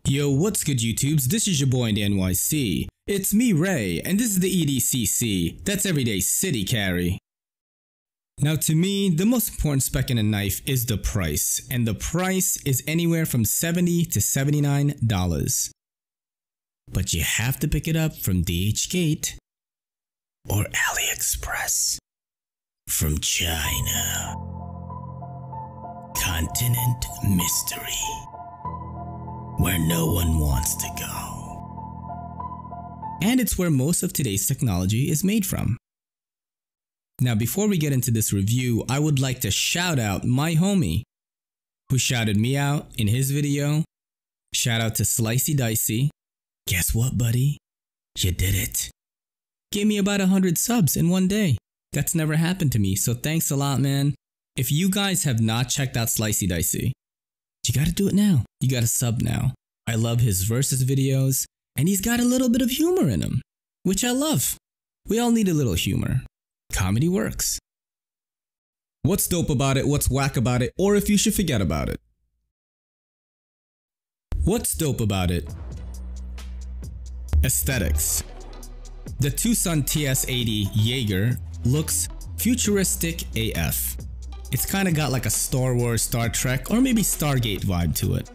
Yo, what's good YouTubes? This is your boy in the NYC. It's me, Ray, and this is the EDCC. That's Everyday City Carry. Now to me, the most important spec in a knife is the price, and the price is anywhere from $70 to $79. But you have to pick it up from DH Gate or AliExpress from China. Continent mystery, where no one wants to go. And it's where most of today's technology is made from. Now before we get into this review, I would like to shout out my homie who shouted me out in his video. Shout out to Slicey Dicey. Guess what, buddy? You did it. Gave me about 100 subs in one day. That's never happened to me, so thanks a lot, man. If you guys have not checked out Slicey Dicey, you gotta do it now. You gotta sub now. I love his versus videos, and he's got a little bit of humor in him, which I love. We all need a little humor. Comedy works. What's dope about it, what's whack about it, or if you should forget about it? What's dope about it? Aesthetics. The Twosun TS80 Jaeger looks futuristic AF. It's kinda got like a Star Wars, Star Trek, or maybe Stargate vibe to it.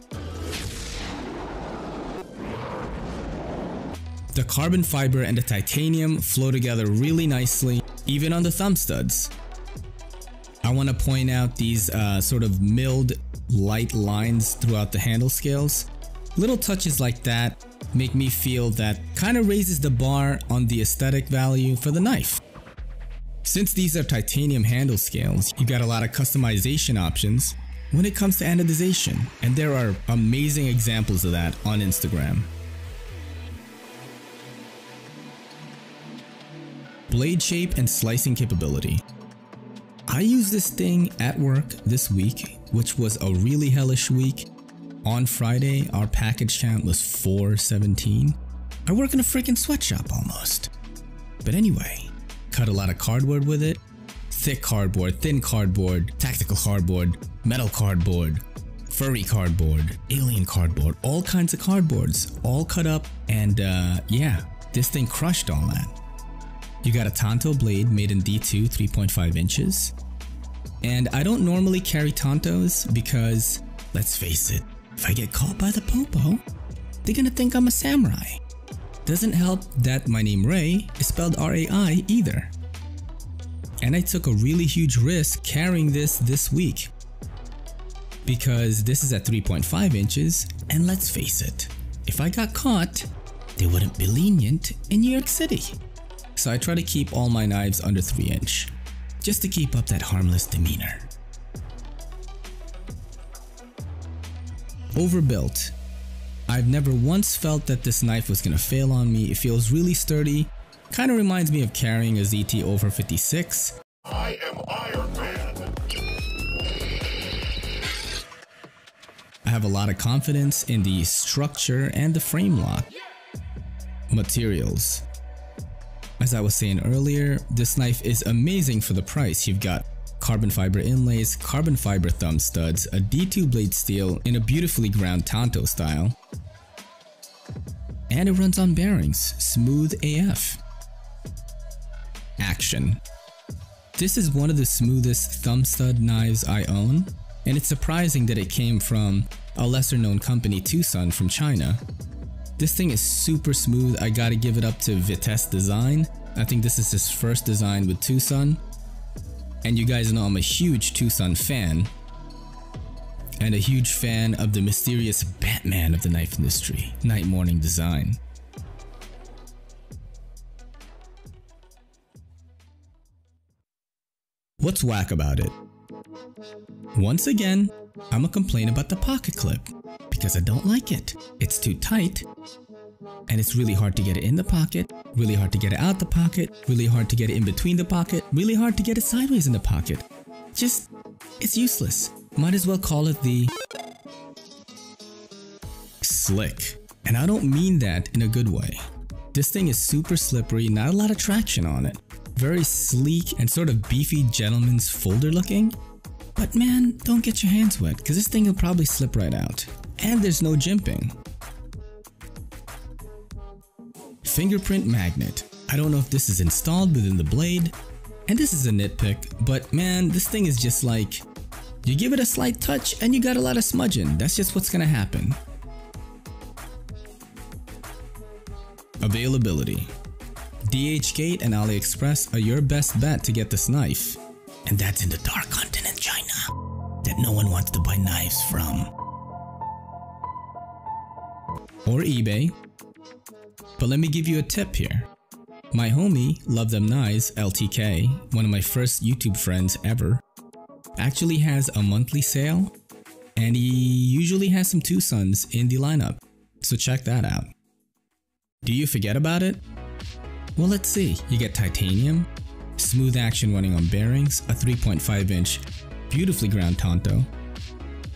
The carbon fiber and the titanium flow together really nicely, even on the thumb studs. I want to point out these sort of milled light lines throughout the handle scales. Little touches like that make me feel that kind of raises the bar on the aesthetic value for the knife. Since these are titanium handle scales, you got a lot of customization options when it comes to anodization, and there are amazing examples of that on Instagram. Blade shape and slicing capability. I used this thing at work this week, which was a really hellish week. On Friday, our package count was 417. I work in a freaking sweatshop almost. But anyway, cut a lot of cardboard with it. Thick cardboard, thin cardboard, tactical cardboard, metal cardboard, furry cardboard, alien cardboard, all kinds of cardboards, all cut up, and yeah, this thing crushed all that. You got a Tanto blade made in D2 3.5 inches. And I don't normally carry Tantos because, let's face it, if I get caught by the popo, they're gonna think I'm a samurai. Doesn't help that my name Ray is spelled R-A-I either. And I took a really huge risk carrying this week, because this is at 3.5 inches, and let's face it, if I got caught, they wouldn't be lenient in New York City. So I try to keep all my knives under 3 inch, just to keep up that harmless demeanor. Overbuilt. I've never once felt that this knife was gonna fail on me. It feels really sturdy. Kinda reminds me of carrying a ZT over 56. I am Iron Man. I have a lot of confidence in the structure and the frame lock. Materials. As I was saying earlier, this knife is amazing for the price. You've got carbon fiber inlays, carbon fiber thumb studs, a D2 blade steel in a beautifully ground Tanto style, and it runs on bearings, smooth AF. Action. This is one of the smoothest thumb stud knives I own, and it's surprising that it came from a lesser known company, Twosun, from China. This thing is super smooth. I gotta give it up to Vitesse Design. I think this is his first design with Twosun. And you guys know I'm a huge Twosun fan. And a huge fan of the mysterious Batman of the knife industry, Night Morning Design. What's whack about it? Once again, I'ma complain about the pocket clip, because I don't like it. It's too tight, and it's really hard to get it in the pocket, really hard to get it out the pocket, really hard to get it in between the pocket, really hard to get it sideways in the pocket. Just, it's useless. Might as well call it the slick. And I don't mean that in a good way. This thing is super slippery, not a lot of traction on it. Very sleek and sort of beefy gentleman's folder looking. But man, don't get your hands wet, because this thing will probably slip right out. And there's no jimping. fingerprint magnet. I don't know if this is installed within the blade, and this is a nitpick, but man, this thing is just like, you give it a slight touch and you got a lot of smudging. That's just what's gonna happen. Availability. DHgate and AliExpress are your best bet to get this knife. And that's in the dark continent, China, that no one wants to buy knives from. Or eBay. But let me give you a tip here. My homie, Love Them Knives, LTK, one of my first YouTube friends ever, actually has a monthly sale, and he usually has some Twosuns in the lineup, so check that out. Do you forget about it? Well, let's see. You get titanium, smooth action running on bearings, a 3.5 inch beautifully ground Tonto,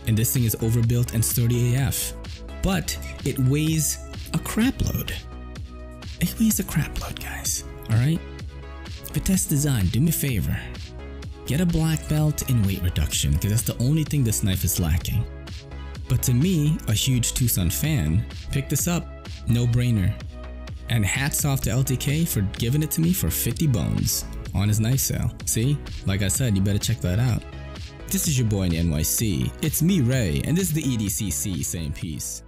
and this thing is overbuilt and sturdy AF, but it weighs a crap load. It weighs a crap load, guys, alright? Vitesse Design, do me a favor. Get a black belt in weight reduction, because that's the only thing this knife is lacking. But to me, a huge Twosun fan, pick this up, no brainer. And hats off to LTK for giving it to me for 50 bones on his knife sale. See? Like I said, you better check that out. This is your boy in NYC, it's me Ray, and this is the EDCC saying peace.